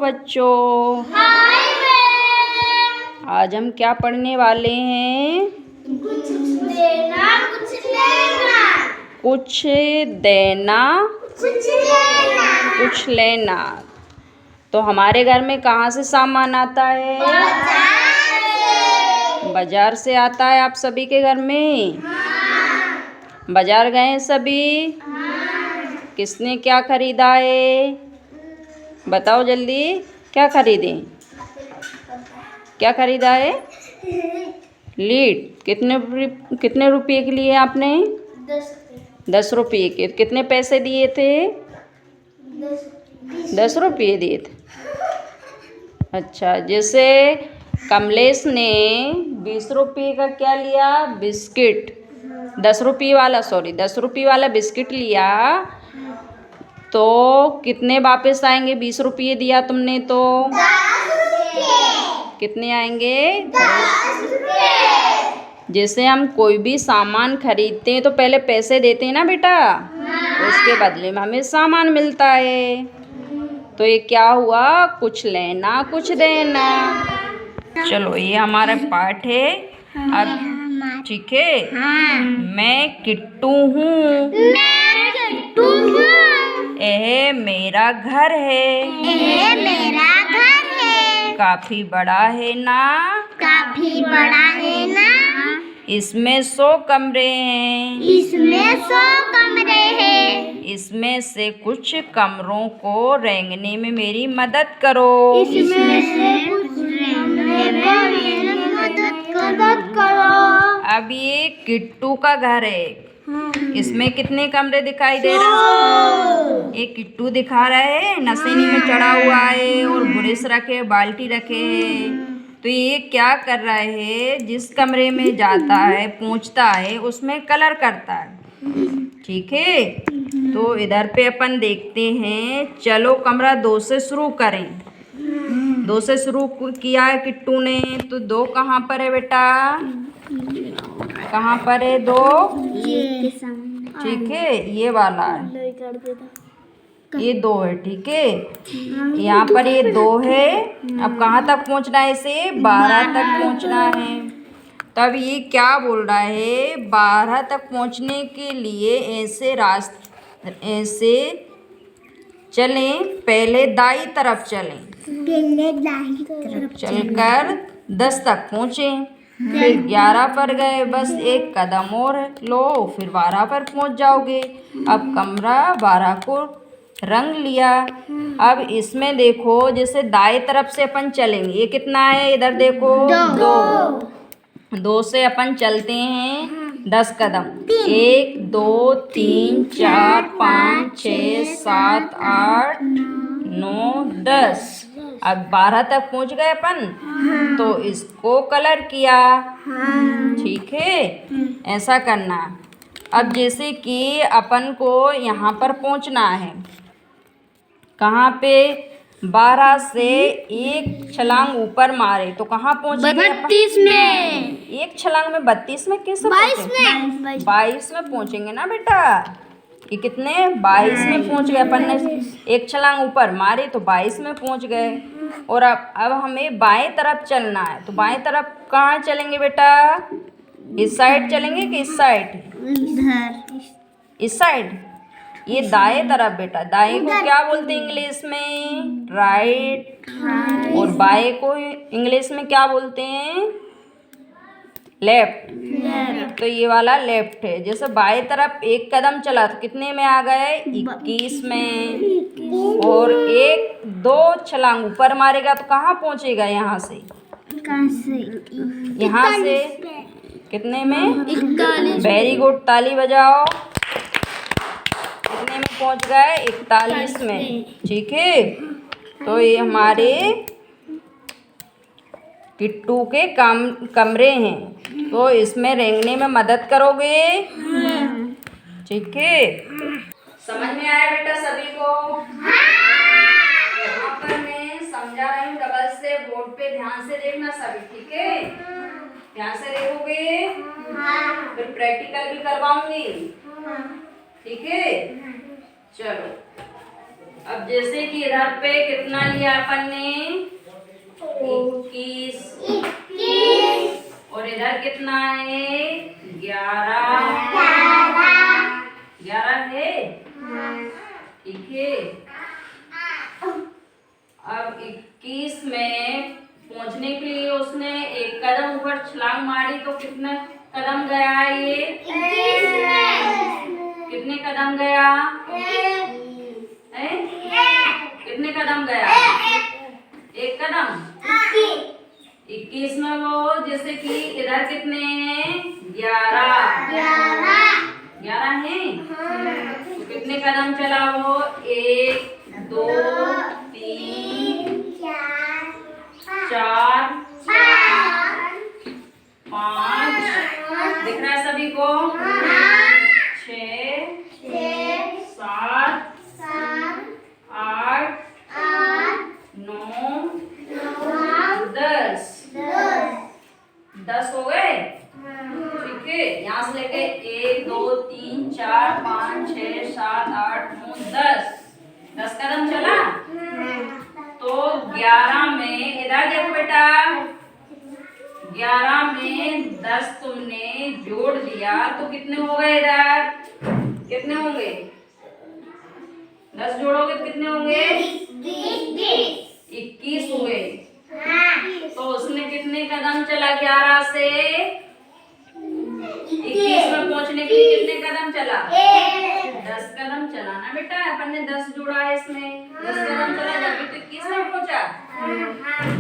बच्चों। Hi ma'am. आज हम क्या पढ़ने वाले हैं? कुछ देना कुछ लेना। कुछ देना कुछ लेना। कुछ लेना। तो हमारे घर में कहाँ से सामान आता है? बाजार से। बाजार से आता है आप सभी के घर में? हाँ। बाजार गए हैं सभी? हाँ। किसने क्या खरीदा है? बताओ जल्दी, क्या खरीदें? क्या खरीदा है? लीड। कितने रुपये के लिए आपने? 10 रुपये के। कितने पैसे दिए थे? 10 रुपये दिए थे। अच्छा, जैसे कमलेश ने 20 रुपये का क्या लिया? बिस्किट। 10 रुपये वाला बिस्किट लिया, तो कितने वापस आएंगे? 20 रुपये दिया तुमने तो 10 रुपये। कितने आएंगे? 10 रुपये। जैसे हम कोई भी सामान खरीदते हैं तो पहले पैसे देते हैं ना बेटा, उसके बदले में हमें सामान मिलता है। तो ये क्या हुआ? कुछ लेना कुछ देना। चलो, ये हमारा पाठ है अब। ठीक है। मैं किट्टू हूँ। मैं किट्टू हूँ। यह मेरा घर है। यह मेरा घर है। काफी बड़ा है ना? काफी बड़ा है ना? इसमें 100 कमरे हैं। इसमें 100 कमरे हैं। इसमें से कुछ कमरों को रेंगने में मेरी मदद करो। इसमें से कुछ रेंगने में मेरी मदद करो। अब ये किट्टू का घर है। इसमें कितने कमरे दिखाई दे रहे हैं? एक किट्टू दिखा रहा है, नसेनी में चढ़ा हुआ है और ब्रश रखे, बाल्टी रखे है। तो ये क्या कर रहा है? जिस कमरे में जाता है, पहुंचता है, उसमें कलर करता है। ठीक है। तो इधर पे अपन देखते हैं। चलो कमरा 2 से शुरू करें। 2 से शुरू किया है किट्टू ने, तो 2 कहाँ पर है बेटा? कहाँ पर है 2? ठीक है, ये वाला है, ये 2 है। ठीक है, यहाँ पर ये 2 है। अब कहाँ तक पहुँचना है? इसे 12 तक पहुँचना है। तब ये क्या बोल रहा है? 12 तक पहुँचने के लिए ऐसे चलें। पहले दाई तरफ चलें, चलकर 10 तक पहुँचे। फिर 11 पर गए, बस एक कदम और लो, फिर 12 पर पहुँच जाओगे। अब कमरा 12 को रंग लिया। अब इसमें देखो, जैसे दाएं तरफ से अपन चलेंगे, ये कितना है? इधर देखो, 2 से अपन चलते हैं 10 कदम। 1 2 3 4 5 6 7 8 9 10। अब 12 तक पहुंच गए अपन। तो इसको कलर किया। ठीक है, ऐसा करना। अब जैसे कि अपन को यहाँ पर पहुंचना है, कहाँ पे? 12 से एक छलांग ऊपर मारे तो कहाँ पहुँचे? 32 में। एक छलांग में 32 में कैसे? 22 में। 22 में पहुँचेंगे ना बेटा। ये कितने? 22 में पहुँच गए अपन ने। एक छलांग ऊपर मारी तो 22 में पहुँच गए। और अब हमें बाएं तरफ चलना है। तो बाएं तरफ कहाँ चलेंगे बेटा? इस साइड चलेंगे कि इस साइड? इस साइड। ये दाएं तरफ बेटा। दाएं को क्या बोलते हैं इंग्लिश में? राइट। और बाएं को इंग्लिश में क्या बोलते हैं? लेफ्ट। तो ये वाला लेफ्ट है। जैसे बाएं तरफ एक कदम चला तो कितने में आ गए? 21 में। और 1 2 छलांग ऊपर मारेगा तो कहाँ पहुंचेगा? यहाँ से यहाँ से कितने में? 41। वेरी गुड, ताली बजाओ। कितने में पहुंच गए? 41 में। ठीक है, तो ये हमारे किट्टू के कमरे हैं। तो इसमें रेंगने में मदद करोगे? ठीक है, समझ में आया बेटा सभी को? यहाँ पर मैं समझा रही हूँ डबल से, बोर्ड पे ध्यान से देखना सभी। ठीक है, ध्यान से देखोगे? फिर प्रैक्टिकल भी करवाऊंगी। ठीक है, चलो। अब जैसे कि इधर पे कितना लिया अपन ने 21 और इधर कितना है 11 है। ठीक है, अब 21 में पहुंचने के लिए उसने एक कदम ऊपर छलांग मारी तो कितने कदम गया ये? कितने कदम गया है? कितने कदम गया? एक कदम। 21 में वो जैसे कि इधर कितने हैं 11 है। तो कितने कदम चला वो? 1 2 3 4 5 दिख रहा है सभी को? 6 7 8 9 10 हो गए। ठीक है, यहाँ से लेके 1 2 3 4 5 6 7 8 9 10 कदम चला। तो 11 में इधर देखो बेटा, 11 में 10 तुमने जोड़ दिया तो कितने हो गए? इधर कितने होंगे? 10 जोड़ोगे तो कितने होंगे? 21 हुए। तो उसने कितने कदम चला 11 से 21 में पहुंचने के लिए? कितने कदम चला? 10 कदम चला ना बेटा, अपन ने 10 जोड़ा है इसमें, 10 कदम चला जब तो 21 में पहुंचा।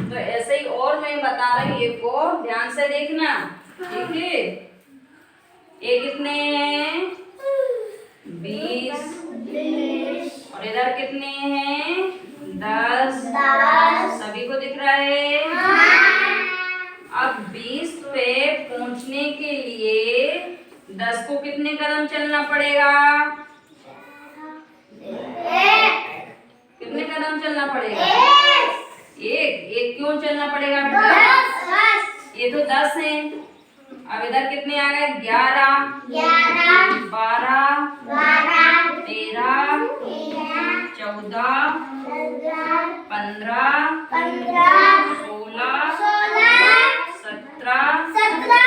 तो ऐसे ही और मैं बता रही हूँ, ये को ध्यान से देखना। ठीक है, ये कितने हैं 20 और इधर कितने हैं 10 सभी को दिख रहा है। अब 20 पे पहुंचने के लिए 10 को कितने कदम चलना पड़ेगा? कितने कदम चलना पड़ेगा? एक क्यों चलना पड़ेगा बेटा? ये तो 10 है। अब इधर कितने आ गए? 11 12 13 14 15 16 17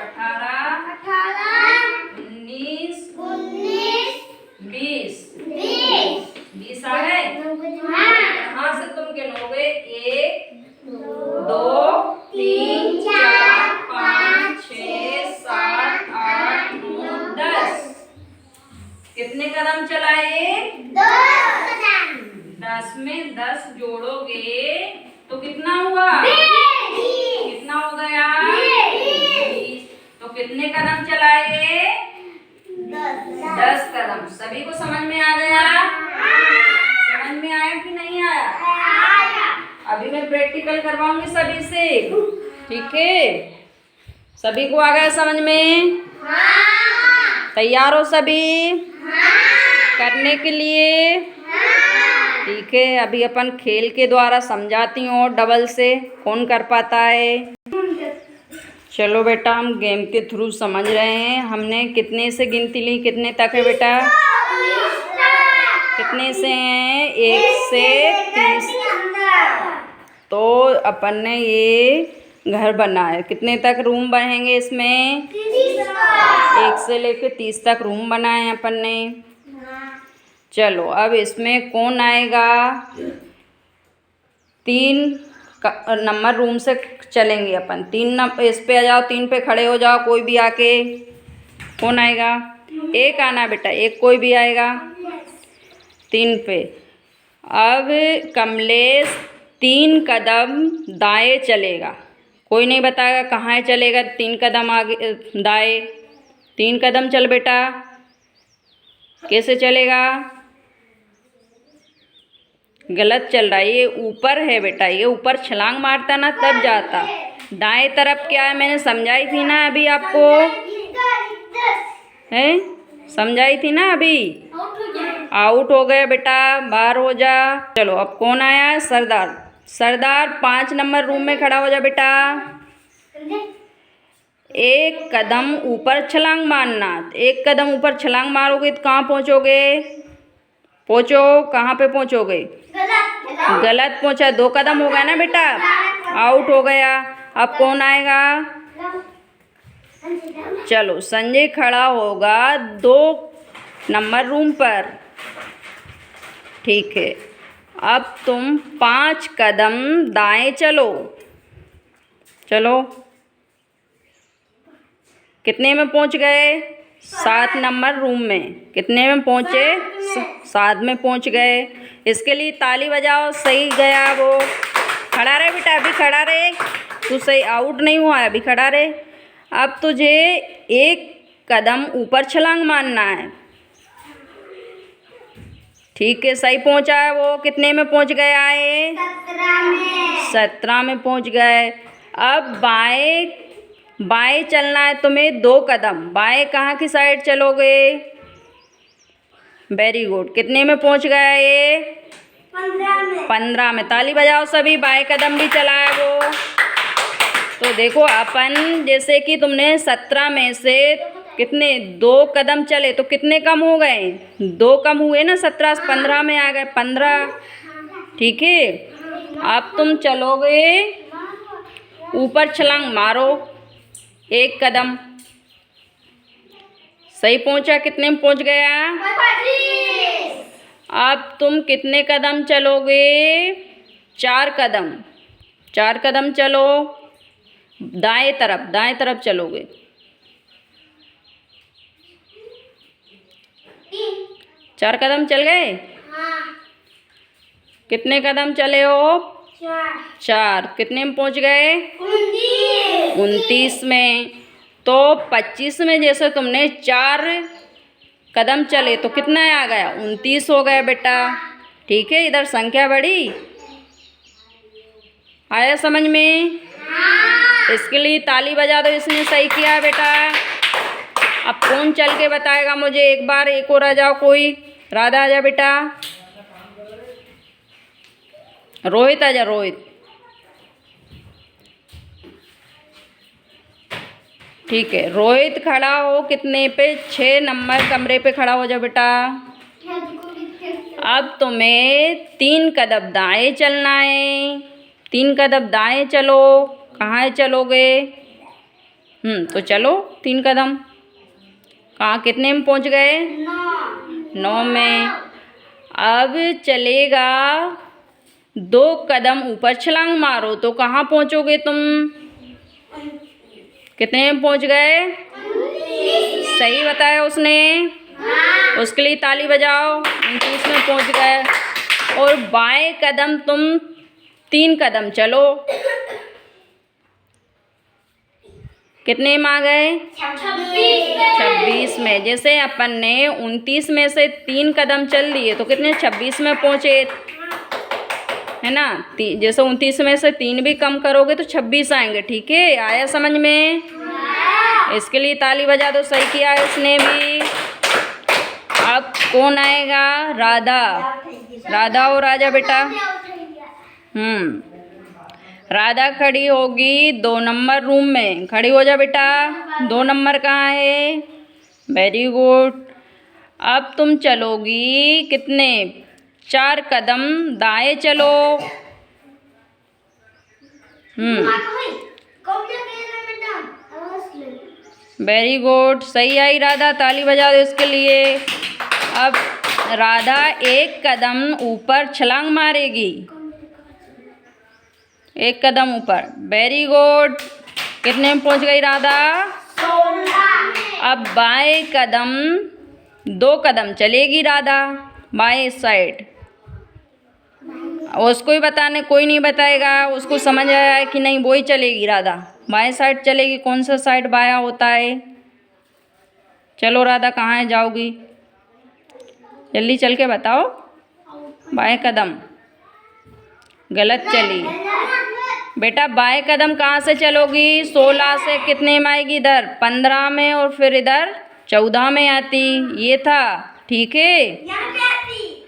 18 19 20 आ गए। यहाँ से तुम गिनोगे 1 2 3 4 5 6 7 8 9 10 कितने कदम चलाए? 10 में 10 जोड़ोगे तो कितना हुआ? कितना हो गया? 20। तो कितने कदम चलाए? 10 कदम। सभी को समझ में आ गया? समझ में आया कि नहीं आया? अभी मैं प्रैक्टिकल करवाऊंगी सभी से। ठीक है, सभी को आ गया समझ में? तैयार हो सभी करने के लिए? ठीक है, अभी अपन खेल के द्वारा समझाती हूँ और डबल से कौन कर पाता है। चलो बेटा, हम गेम के थ्रू समझ रहे हैं। हमने कितने से गिनती ली? कितने तक है बेटा? कितने से हैं? 1 से 30। तो अपन ने ये घर बनाया। कितने तक रूम बनेंगे इसमें? 1 से लेके 30 तक रूम बनाए हैं अपन ने। चलो, अब इसमें कौन आएगा? 3 नंबर रूम से चलेंगे अपन। 3 नंबर इस पे आ जाओ, 3 पे खड़े हो जाओ कोई भी आके। कौन आएगा? 1 आना बेटा, 1 कोई भी आएगा 3 पे। अब कमलेश 3 कदम दाएं चलेगा। कोई नहीं बताएगा कहाँ चलेगा। 3 कदम आगे दाएं, 3 कदम चल बेटा। कैसे चलेगा? गलत चल रहा है, ये ऊपर है बेटा, ये ऊपर छलांग मारता ना तब जाता। दाएं तरफ क्या है मैंने समझाई थी ना अभी आपको, है समझाई थी ना अभी। आउट हो गया बेटा, बाहर हो जा। चलो, अब कौन आया है? सरदार। सरदार 5 नंबर रूम में खड़ा हो जा बेटा। 1 कदम ऊपर छलांग मारना। 1 कदम ऊपर छलांग मारोगे तो कहाँ पहुँचोगे? पहुँचो, कहाँ पे पहुँचोगे? गलत पहुँचा, 2 कदम हो गया ना बेटा, आउट हो गया। अब कौन आएगा? चलो संजय खड़ा होगा 2 नंबर रूम पर, ठीक है। अब तुम 5 कदम दाएं चलो। चलो, कितने में पहुंच गए? 7 नंबर रूम में। कितने में पहुंचे? 7 में पहुंच गए। इसके लिए ताली बजाओ। सही गया वो। खड़ा रहे बेटा, अभी खड़ा रहे, तू सही आउट नहीं हुआ है, अभी खड़ा रहे। अब तुझे 1 कदम ऊपर छलांग मारना है, ठीक है। सही पहुंचा है वो। कितने में पहुंच गया है? 17 में पहुंच गए। अब बाएं चलना है तुम्हें 2 कदम। बाएं कहाँ की साइड चलोगे? Very good. कितने में पहुंच गया ये? 15 में। ताली बजाओ सभी। बाएं कदम भी चला है वो। तो देखो अपन, जैसे कि तुमने 17 में से कितने 2 कदम चले तो कितने कम हो गए? 2 कम हुए ना, 17 से 15 में आ गए, 15, ठीक है। अब तुम चलोगे, ऊपर छलांग मारो 1 कदम। सही पहुंचा। कितने में पहुंच गया? 25। अब तुम कितने कदम चलोगे? 4 कदम। 4 कदम चलो, दाएं तरफ चलोगे। 4 कदम चल गए? कितने कदम चले हो? 4। कितने में पहुंच गए? 29 में। तो 25 में जैसे तुमने 4 कदम चले तो कितना आ गया? 29 हो गया बेटा, ठीक है। इधर संख्या बढ़ी। आया समझ में? इसके लिए ताली बजा दो, इसने सही किया है बेटा। अब कौन चल के बताएगा मुझे? एक बार, एक और आ जाओ कोई। राधा आजा बेटा। रोहित आजा, रोहित। ठीक है, रोहित खड़ा हो कितने पे? 6 नंबर कमरे पे खड़ा हो जा बेटा। अब तुम्हें 3 कदम दाएं चलना है। 3 कदम दाएं चलो। कहाँ चलोगे? तो चलो 3 कदम। कहाँ, कितने में पहुंच गए? 9 में। अब चलेगा 2 कदम ऊपर छलांग मारो तो कहाँ पहुंचोगे तुम? कितने में पहुंच गए? सही बताया उसने। उसके लिए ताली बजाओ। 29 में पहुंच गए। और बाएं कदम तुम 3 कदम चलो। कितने में आ गए? 26 में। जैसे अपन ने 29 में से 3 कदम चल दिए तो कितने? 26 में पहुंचे, है ना। जैसे 29 में से 3 भी कम करोगे तो 26 आएंगे, ठीक है। आया समझ में? इसके लिए ताली बजा दो। सही किया है इसने भी। अब कौन आएगा? राधा। राधा और राजा बेटा। राधा खड़ी होगी 2 नंबर रूम में। खड़ी हो जा बेटा। 2 नंबर कहाँ है? Very good. अब तुम चलोगी कितने? 4 कदम दाएं चलो। Very good. सही आई राधा, ताली बजा दो इसके लिए। अब राधा 1 कदम ऊपर छलांग मारेगी। 1 कदम ऊपर। Very good. कितने में पहुंच गई राधा? 16। अब बाएं कदम 2 कदम चलेगी राधा, बाएं साइड। उसको ही बताने, कोई नहीं बताएगा। उसको समझ आया है कि नहीं, वो ही चलेगी राधा। बाएं साइड चलेगी। कौन सा साइड बायां होता है? चलो राधा, कहाँ है, जाओगी? जल्दी चल के बताओ। बाएं कदम गलत चली बेटा। बाएं कदम कहाँ से चलोगी? 16 से कितने में आएगी? इधर 15 में, और फिर इधर 14 में आती। ये था, ठीक है।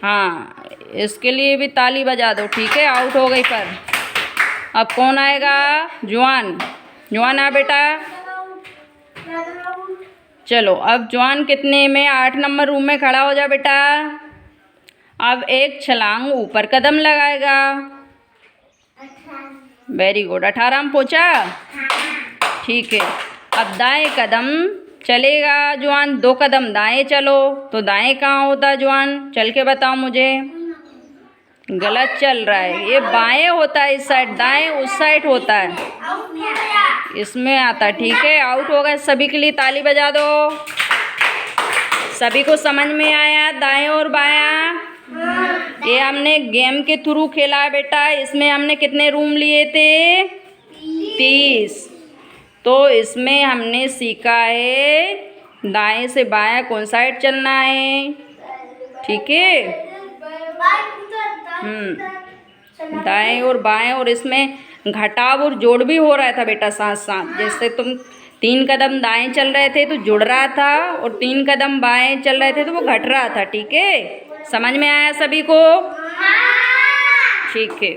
हाँ, इसके लिए भी ताली बजा दो, ठीक है। आउट हो गई पर। अब कौन आएगा? जवान। जवान आ बेटा। चलो अब जवान कितने में? 8 नंबर रूम में खड़ा हो जा बेटा। अब एक छलांग ऊपर कदम लगाएगा। Very good. 18 में पहुँचा? ठीक है। अब दाएं कदम चलेगा जवान, 2 कदम दाएं चलो। तो दाएं कहाँ होता है जवान? चल के बताओ मुझे। गलत चल रहा है, ये बाएं होता है, इस साइड। दाएं उस साइड होता है, इसमें आता है। ठीक है, आउट हो गए। सभी के लिए ताली बजा दो। सभी को समझ में आया दाएं और बायां? ये हमने गेम के थ्रू खेला है बेटा। इसमें हमने कितने रूम लिए थे? 30। तो इसमें हमने सीखा है दाएं से बायां कौन साइड चलना है। ठीक है, दाएं और बाएं। और इसमें घटाव और जोड़ भी हो रहा था बेटा साथ साथ। जैसे तुम 3 कदम दाएं चल रहे थे तो जुड़ रहा था, और 3 कदम बाएं चल रहे थे तो वो घट रहा था। ठीक है, समझ में आया सभी को? ठीक है।